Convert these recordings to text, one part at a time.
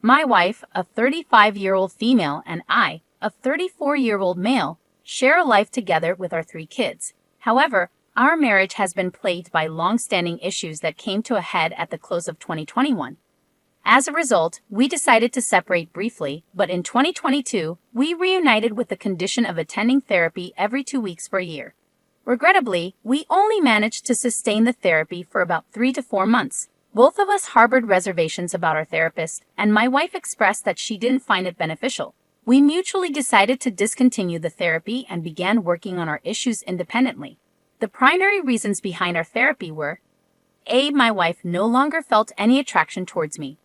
My wife, a 35-year-old female, and I, a 34-year-old male, share a life together with our 3 kids. However, our marriage has been plagued by long-standing issues that came to a head at the close of 2021. As a result, we decided to separate briefly, but in 2022, we reunited with the condition of attending therapy every 2 weeks for a year. Regrettably, we only managed to sustain the therapy for about 3 to 4 months. Both of us harbored reservations about our therapist, and my wife expressed that she didn't find it beneficial. We mutually decided to discontinue the therapy and began working on our issues independently. The primary reasons behind our therapy were: A. My wife no longer felt any attraction towards me.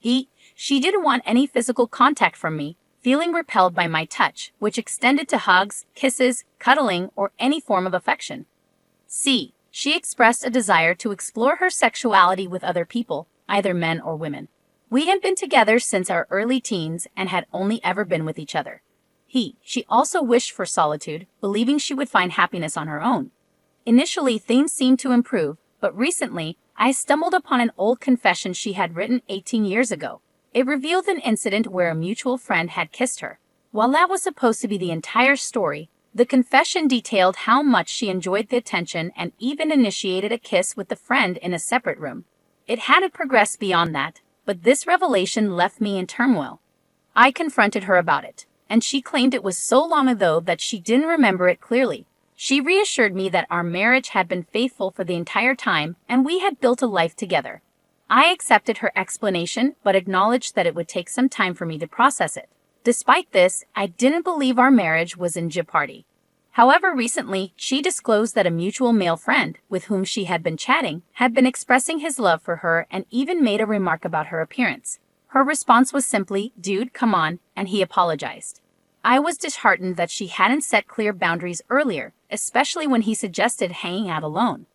B. She didn't want any physical contact from me, feeling repelled by my touch, which extended to hugs, kisses, cuddling, or any form of affection. C. She expressed a desire to explore her sexuality with other people, either men or women. We had been together since our early teens and had only ever been with each other. She also wished for solitude, believing she would find happiness on her own. Initially, things seemed to improve, but recently, I stumbled upon an old confession she had written 18 years ago. It revealed an incident where a mutual friend had kissed her. While that was supposed to be the entire story, the confession detailed how much she enjoyed the attention and even initiated a kiss with the friend in a separate room. It hadn't progressed beyond that, but this revelation left me in turmoil. I confronted her about it, and she claimed it was so long ago that she didn't remember it clearly. She reassured me that our marriage had been faithful for the entire time and we had built a life together. I accepted her explanation but acknowledged that it would take some time for me to process it. Despite this, I didn't believe our marriage was in jeopardy. However, recently, she disclosed that a mutual male friend, with whom she had been chatting, had been expressing his love for her and even made a remark about her appearance. Her response was simply, "Dude, come on," and he apologized. I was disheartened that she hadn't set clear boundaries earlier, especially when he suggested hanging out alone.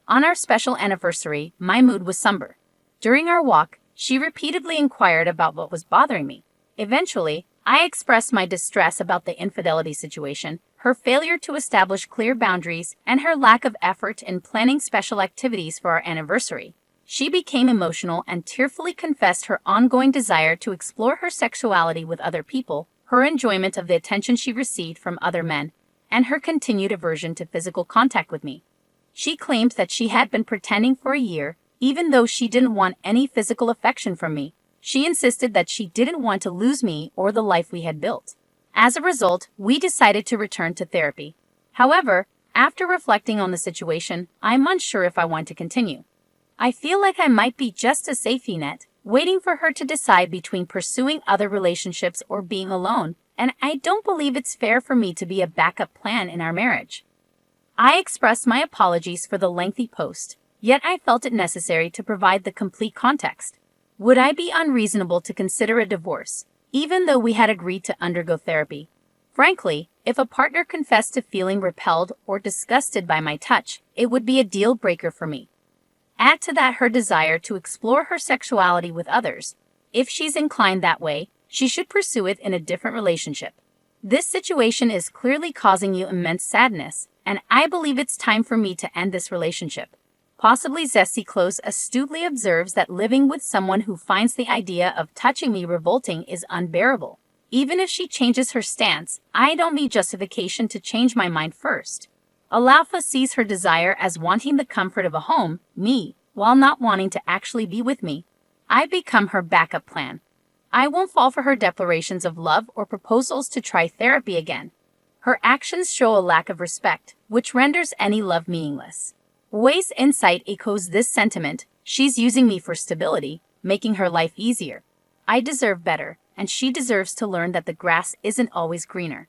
On our special anniversary, my mood was somber. During our walk, she repeatedly inquired about what was bothering me. Eventually, I expressed my distress about the infidelity situation, her failure to establish clear boundaries, and her lack of effort in planning special activities for our anniversary. She became emotional and tearfully confessed her ongoing desire to explore her sexuality with other people, her enjoyment of the attention she received from other men, and her continued aversion to physical contact with me. She claimed that she had been pretending for a year, even though she didn't want any physical affection from me. She insisted that she didn't want to lose me or the life we had built. As a result, we decided to return to therapy. However, after reflecting on the situation, I'm unsure if I want to continue. I feel like I might be just a safety net, waiting for her to decide between pursuing other relationships or being alone, and I don't believe it's fair for me to be a backup plan in our marriage. I expressed my apologies for the lengthy post, yet I felt it necessary to provide the complete context. Would I be unreasonable to consider a divorce, even though we had agreed to undergo therapy? Frankly, if a partner confessed to feeling repelled or disgusted by my touch, it would be a deal breaker for me. Add to that her desire to explore her sexuality with others. If she's inclined that way, she should pursue it in a different relationship. This situation is clearly causing you immense sadness, and I believe it's time for me to end this relationship. Possibly Zesty Close astutely observes that living with someone who finds the idea of touching me revolting is unbearable. Even if she changes her stance, I don't need justification to change my mind first. Alaufa sees her desire as wanting the comfort of a home, me, while not wanting to actually be with me. I become her backup plan. I won't fall for her declarations of love or proposals to try therapy again. Her actions show a lack of respect, which renders any love meaningless. Wei's insight echoes this sentiment. She's using me for stability, making her life easier. I deserve better, and she deserves to learn that the grass isn't always greener.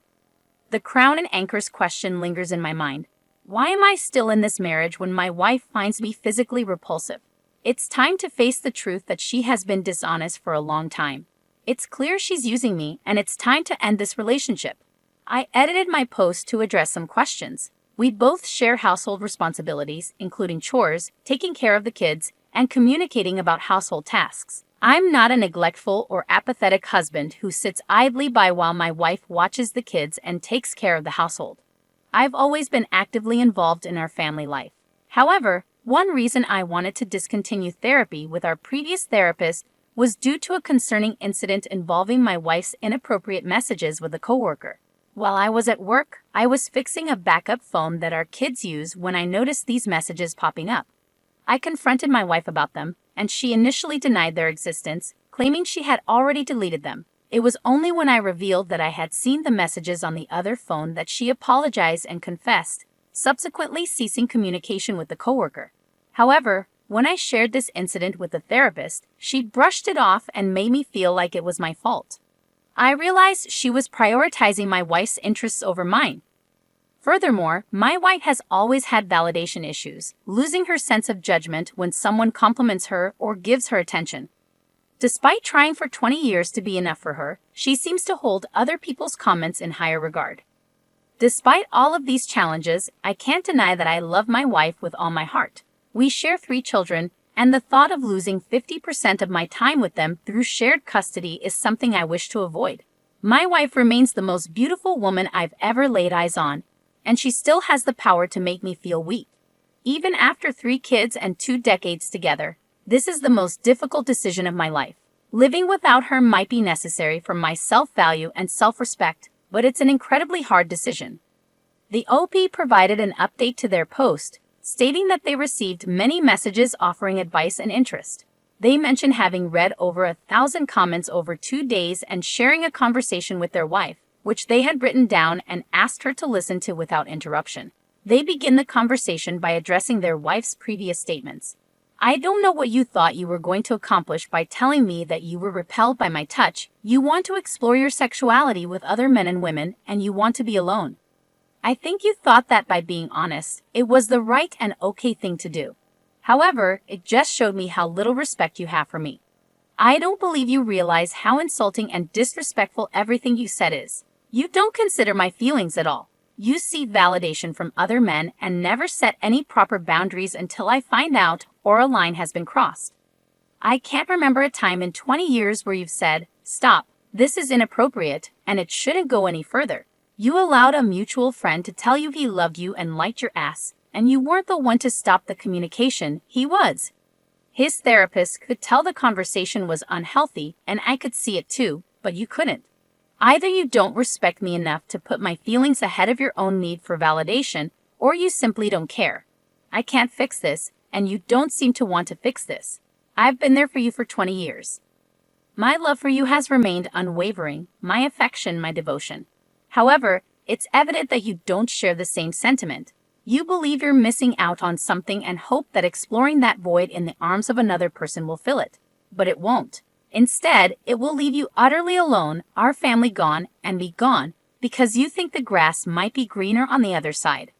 The crown and anchors question lingers in my mind. Why am I still in this marriage when my wife finds me physically repulsive? It's time to face the truth that she has been dishonest for a long time. It's clear she's using me, and it's time to end this relationship. I edited my post to address some questions. We both share household responsibilities, including chores, taking care of the kids, and communicating about household tasks. I'm not a neglectful or apathetic husband who sits idly by while my wife watches the kids and takes care of the household. I've always been actively involved in our family life. However, one reason I wanted to discontinue therapy with our previous therapist was due to a concerning incident involving my wife's inappropriate messages with a coworker. While I was at work, I was fixing a backup phone that our kids use when I noticed these messages popping up. I confronted my wife about them, and she initially denied their existence, claiming she had already deleted them. It was only when I revealed that I had seen the messages on the other phone that she apologized and confessed, subsequently ceasing communication with the coworker. However, when I shared this incident with the therapist, she brushed it off and made me feel like it was my fault. I realized she was prioritizing my wife's interests over mine. Furthermore, my wife has always had validation issues, losing her sense of judgment when someone compliments her or gives her attention. Despite trying for 20 years to be enough for her, she seems to hold other people's comments in higher regard. Despite all of these challenges, I can't deny that I love my wife with all my heart. We share 3 children, and the thought of losing 50% of my time with them through shared custody is something I wish to avoid. My wife remains the most beautiful woman I've ever laid eyes on, and she still has the power to make me feel weak. Even after 3 kids and 2 decades together, this is the most difficult decision of my life. Living without her might be necessary for my self-value and self-respect, but it's an incredibly hard decision. The OP provided an update to their post, stating that they received many messages offering advice and interest. They mentioned having read over 1,000 comments over 2 days and sharing a conversation with their wife, which they had written down and asked her to listen to without interruption. They begin the conversation by addressing their wife's previous statements. I don't know what you thought you were going to accomplish by telling me that you were repelled by my touch. You want to explore your sexuality with other men and women, and you want to be alone. I think you thought that by being honest, it was the right and okay thing to do. However, it just showed me how little respect you have for me. I don't believe you realize how insulting and disrespectful everything you said is. You don't consider my feelings at all. You seek validation from other men and never set any proper boundaries until I find out or a line has been crossed. I can't remember a time in 20 years where you've said, "Stop, this is inappropriate, and it shouldn't go any further." You allowed a mutual friend to tell you he loved you and liked your ass, and you weren't the one to stop the communication, he was. His therapist could tell the conversation was unhealthy, and I could see it too, but you couldn't. Either you don't respect me enough to put my feelings ahead of your own need for validation, or you simply don't care. I can't fix this, and you don't seem to want to fix this. I've been there for you for 20 years. My love for you has remained unwavering, my affection, my devotion. However, it's evident that you don't share the same sentiment. You believe you're missing out on something and hope that exploring that void in the arms of another person will fill it. But it won't. Instead, it will leave you utterly alone, our family gone, and be gone, because you think the grass might be greener on the other side.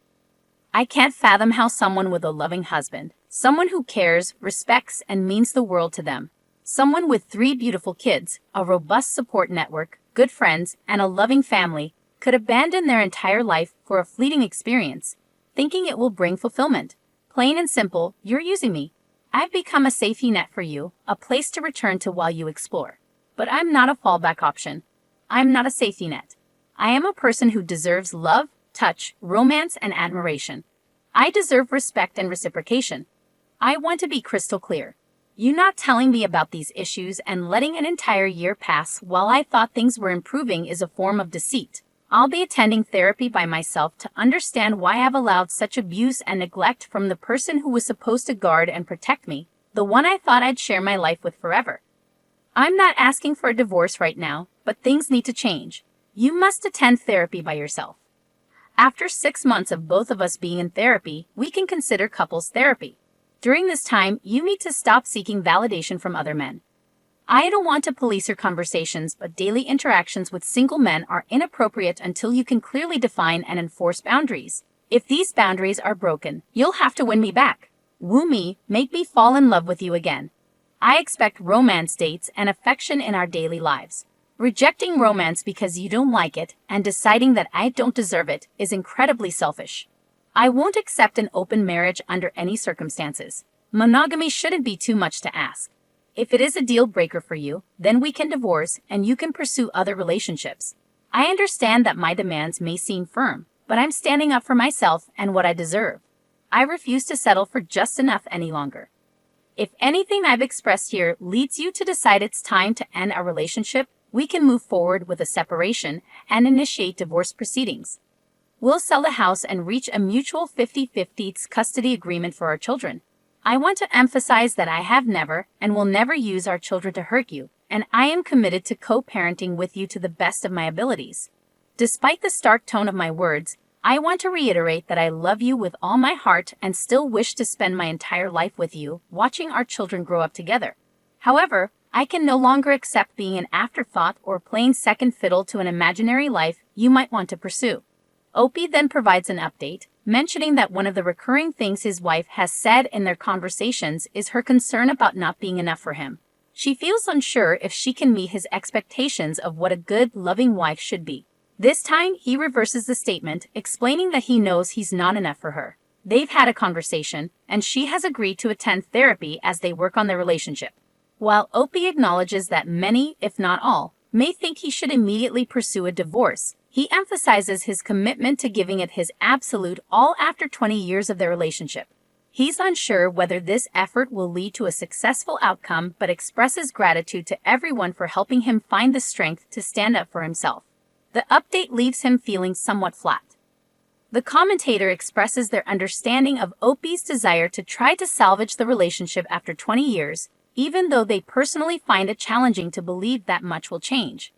I can't fathom how someone with a loving husband, someone who cares, respects, and means the world to them, someone with 3 beautiful kids, a robust support network, good friends, and a loving family, could abandon their entire life for a fleeting experience, thinking it will bring fulfillment. Plain and simple, you're using me. I've become a safety net for you, a place to return to while you explore. But I'm not a fallback option. I'm not a safety net. I am a person who deserves love, touch, romance, and admiration. I deserve respect and reciprocation. I want to be crystal clear. You not telling me about these issues and letting an entire year pass while I thought things were improving is a form of deceit. I'll be attending therapy by myself to understand why I've allowed such abuse and neglect from the person who was supposed to guard and protect me, the one I thought I'd share my life with forever. I'm not asking for a divorce right now, but things need to change. You must attend therapy by yourself. After 6 months of both of us being in therapy, we can consider couples therapy. During this time, you need to stop seeking validation from other men. I don't want to police your conversations, but daily interactions with single men are inappropriate until you can clearly define and enforce boundaries. If these boundaries are broken, you'll have to win me back. Woo me, make me fall in love with you again. I expect romance dates and affection in our daily lives. Rejecting romance because you don't like it and deciding that I don't deserve it is incredibly selfish. I won't accept an open marriage under any circumstances. Monogamy shouldn't be too much to ask. If it is a deal breaker for you, then we can divorce and you can pursue other relationships. I understand that my demands may seem firm, but I'm standing up for myself and what I deserve. I refuse to settle for just enough any longer. If anything I've expressed here leads you to decide it's time to end our relationship, we can move forward with a separation and initiate divorce proceedings. We'll sell the house and reach a mutual 50-50 custody agreement for our children. I want to emphasize that I have never and will never use our children to hurt you, and I am committed to co-parenting with you to the best of my abilities. Despite the stark tone of my words, I want to reiterate that I love you with all my heart and still wish to spend my entire life with you, watching our children grow up together. However, I can no longer accept being an afterthought or playing second fiddle to an imaginary life you might want to pursue. Opie then provides an update, mentioning that one of the recurring things his wife has said in their conversations is her concern about not being enough for him. She feels unsure if she can meet his expectations of what a good, loving wife should be. This time, he reverses the statement, explaining that he knows he's not enough for her. They've had a conversation, and she has agreed to attend therapy as they work on their relationship. While Opie acknowledges that many, if not all, may think he should immediately pursue a divorce, he emphasizes his commitment to giving it his absolute all after 20 years of their relationship. He's unsure whether this effort will lead to a successful outcome, but expresses gratitude to everyone for helping him find the strength to stand up for himself. The update leaves him feeling somewhat flat. The commentator expresses their understanding of Opie's desire to try to salvage the relationship after 20 years, even though they personally find it challenging to believe that much will change.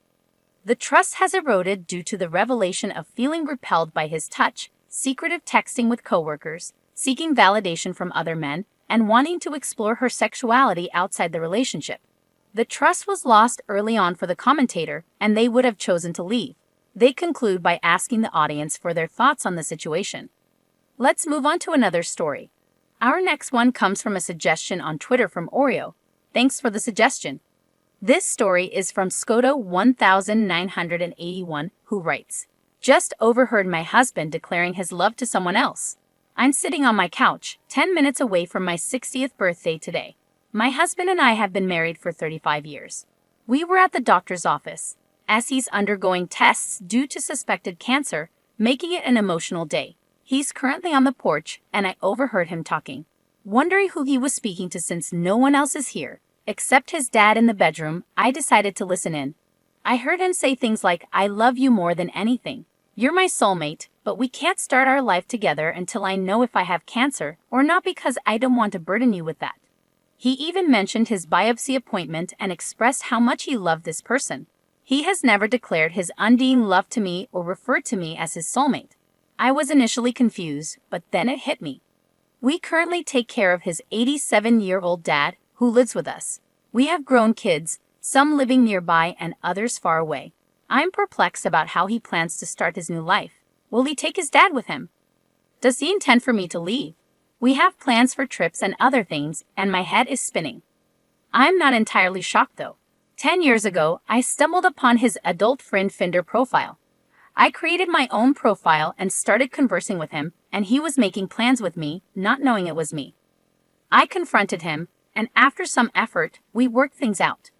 The trust has eroded due to the revelation of feeling repelled by his touch, secretive texting with coworkers, seeking validation from other men, and wanting to explore her sexuality outside the relationship. The trust was lost early on for the commentator, and they would have chosen to leave. They conclude by asking the audience for their thoughts on the situation. Let's move on to another story. Our next one comes from a suggestion on Twitter from Oreo. Thanks for the suggestion. This story is from Skoda1981, who writes, "Just overheard my husband declaring his love to someone else. I'm sitting on my couch, 10 minutes away from my 60th birthday today. My husband and I have been married for 35 years. We were at the doctor's office, as he's undergoing tests due to suspected cancer, making it an emotional day. He's currently on the porch, and I overheard him talking. Wondering who he was speaking to since no one else is here, except his dad in the bedroom, I decided to listen in. I heard him say things like, 'I love you more than anything. You're my soulmate, but we can't start our life together until I know if I have cancer, or not, because I don't want to burden you with that.' He even mentioned his biopsy appointment and expressed how much he loved this person. He has never declared his undying love to me or referred to me as his soulmate. I was initially confused, but then it hit me. We currently take care of his 87-year-old dad, who lives with us. We have grown kids, some living nearby and others far away. I'm perplexed about how he plans to start his new life. Will he take his dad with him? Does he intend for me to leave? We have plans for trips and other things, and my head is spinning. I'm not entirely shocked though. 10 years ago, I stumbled upon his adult friend Finder profile. I created my own profile and started conversing with him, and he was making plans with me, not knowing it was me. I confronted him, and after some effort, we worked things out.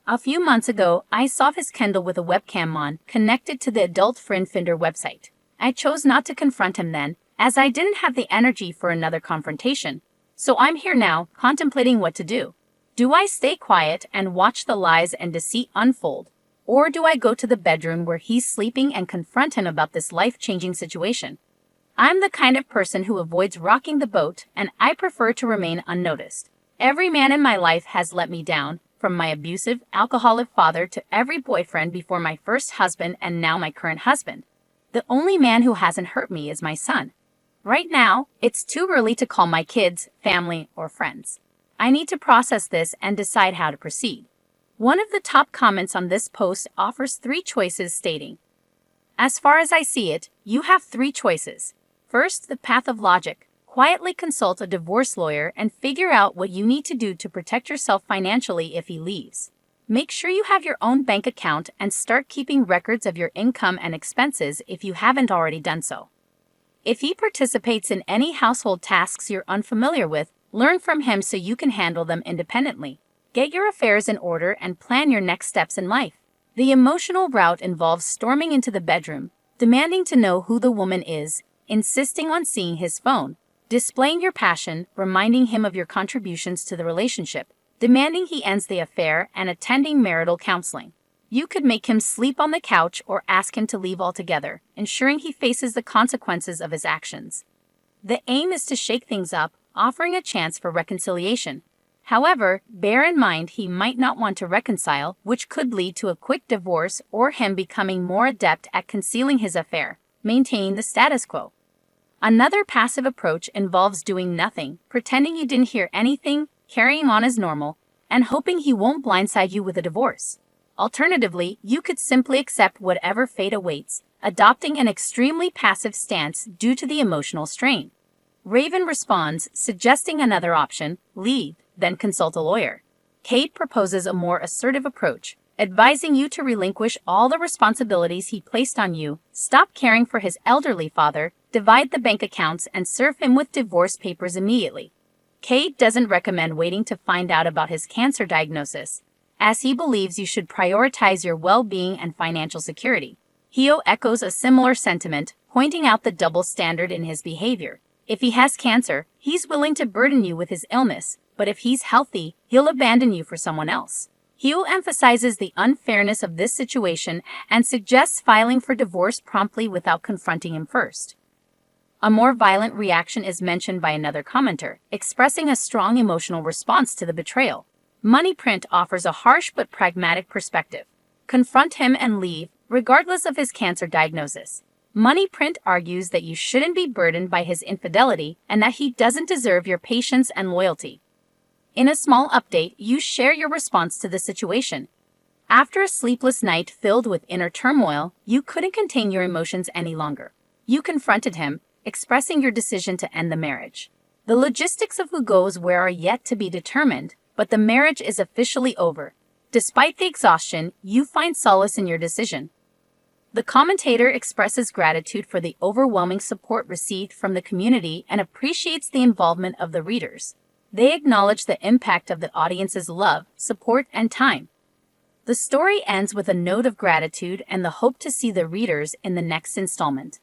A few months ago, I saw his Kindle with a webcam on, connected to the Adult Friend Finder website. I chose not to confront him then, as I didn't have the energy for another confrontation. So I'm here now, contemplating what to do. Do I stay quiet and watch the lies and deceit unfold? Or do I go to the bedroom where he's sleeping and confront him about this life-changing situation? I'm the kind of person who avoids rocking the boat, and I prefer to remain unnoticed. Every man in my life has let me down, from my abusive, alcoholic father to every boyfriend before my first husband and now my current husband. The only man who hasn't hurt me is my son. Right now, it's too early to call my kids, family, or friends. I need to process this and decide how to proceed." One of the top comments on this post offers 3 choices, stating, "As far as I see it, you have 3 choices. First, the path of logic. Quietly consult a divorce lawyer and figure out what you need to do to protect yourself financially if he leaves. Make sure you have your own bank account and start keeping records of your income and expenses if you haven't already done so. If he participates in any household tasks you're unfamiliar with, learn from him so you can handle them independently. Get your affairs in order and plan your next steps in life. The emotional route involves storming into the bedroom, demanding to know who the woman is, insisting on seeing his phone, displaying your passion, reminding him of your contributions to the relationship, demanding he ends the affair, and attending marital counseling. You could make him sleep on the couch or ask him to leave altogether, ensuring he faces the consequences of his actions. The aim is to shake things up, offering a chance for reconciliation. However, bear in mind he might not want to reconcile, which could lead to a quick divorce or him becoming more adept at concealing his affair, maintaining the status quo. Another passive approach involves doing nothing, pretending you didn't hear anything, carrying on as normal, and hoping he won't blindside you with a divorce. Alternatively, you could simply accept whatever fate awaits, adopting an extremely passive stance due to the emotional strain. Raven responds, suggesting another option: leave, then consult a lawyer. Cade proposes a more assertive approach, advising you to relinquish all the responsibilities he placed on you, stop caring for his elderly father, divide the bank accounts, and serve him with divorce papers immediately. Cade doesn't recommend waiting to find out about his cancer diagnosis, as he believes you should prioritize your well-being and financial security. Hio echoes a similar sentiment, pointing out the double standard in his behavior. If he has cancer, he's willing to burden you with his illness, but if he's healthy, he'll abandon you for someone else. Hio emphasizes the unfairness of this situation and suggests filing for divorce promptly without confronting him first. A more violent reaction is mentioned by another commenter, expressing a strong emotional response to the betrayal. Moneyprint offers a harsh but pragmatic perspective. Confront him and leave, regardless of his cancer diagnosis. Moneyprint argues that you shouldn't be burdened by his infidelity and that he doesn't deserve your patience and loyalty. In a small update, you share your response to the situation. After a sleepless night filled with inner turmoil, you couldn't contain your emotions any longer. You confronted him, expressing your decision to end the marriage. The logistics of who goes where are yet to be determined, but the marriage is officially over. Despite the exhaustion, you find solace in your decision. The commentator expresses gratitude for the overwhelming support received from the community and appreciates the involvement of the readers. They acknowledge the impact of the audience's love, support, and time. The story ends with a note of gratitude and the hope to see the readers in the next installment.